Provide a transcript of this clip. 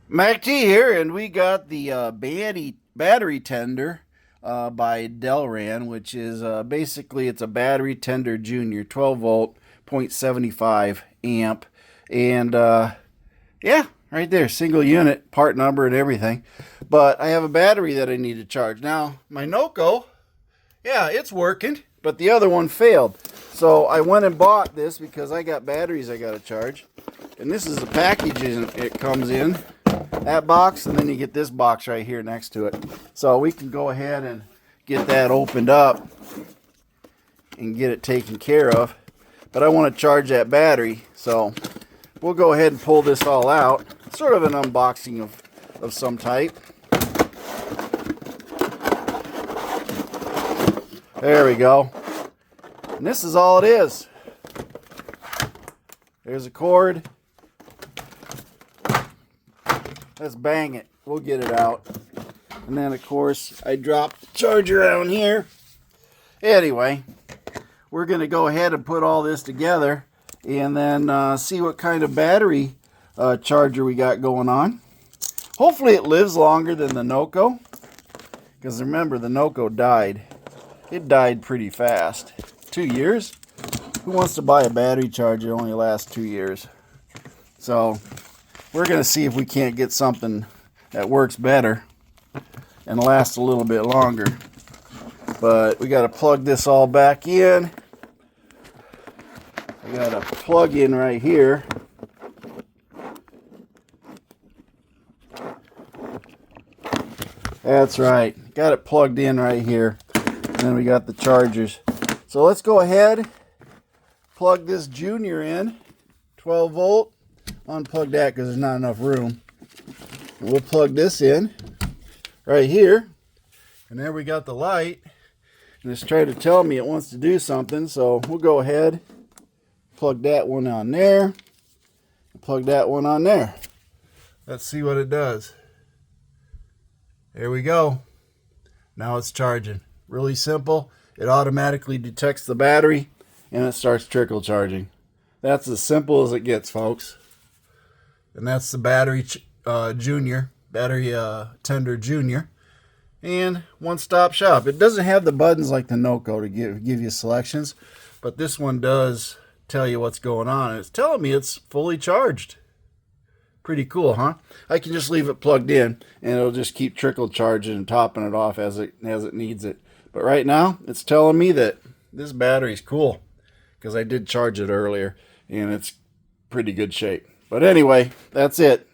Mac T here, and we got the battery tender by Delran, which is basically it's a battery tender junior, 12 volt, 0.75 amp, and yeah, right there, single unit, part number and everything. But I have a battery that I need to charge. Now, my Noco, yeah, it's working, but the other one failed. So I went and bought this because I got batteries I got to charge. And this is the package it comes in. That box, and then you get this box right here next to it. So we can go ahead and get that opened up and get it taken care of. But I want to charge that battery, so we'll go ahead and pull this all out. Sort of an unboxing of some type. There we go. And this is all it is. There's a cord. Let's bang it. We'll get it out. And then, of course, I dropped the charger down here. Anyway, we're going to go ahead and put all this together and then see what kind of battery charger we got going on. Hopefully it lives longer than the Noco. Because remember, the Noco died. It died pretty fast. 2 years? Who wants to buy a battery charger that only lasts 2 years? So we're going to see if we can't get something that works better and lasts a little bit longer. But we got to plug this all back in. I got a plug in right here. That's right. Got it plugged in right here. And then we got the chargers. So let's go ahead, plug this junior in, 12 volt. Unplug that because there's not enough room. And we'll plug this in right here. And there we got the light. And it's trying to tell me it wants to do something. So we'll go ahead, plug that one on there. Plug that one on there. Let's see what it does. There we go. Now it's charging. Really simple. It automatically detects the battery and it starts trickle charging. That's as simple as it gets, folks. And that's the battery tender junior, and one-stop shop. It doesn't have the buttons like the Noco to give you selections, but this one does tell you what's going on. It's telling me it's fully charged. Pretty cool, huh? I can just leave it plugged in, and it'll just keep trickle charging and topping it off as it needs it. But right now, it's telling me that this battery's cool because I did charge it earlier, and it's pretty good shape. But anyway, that's it.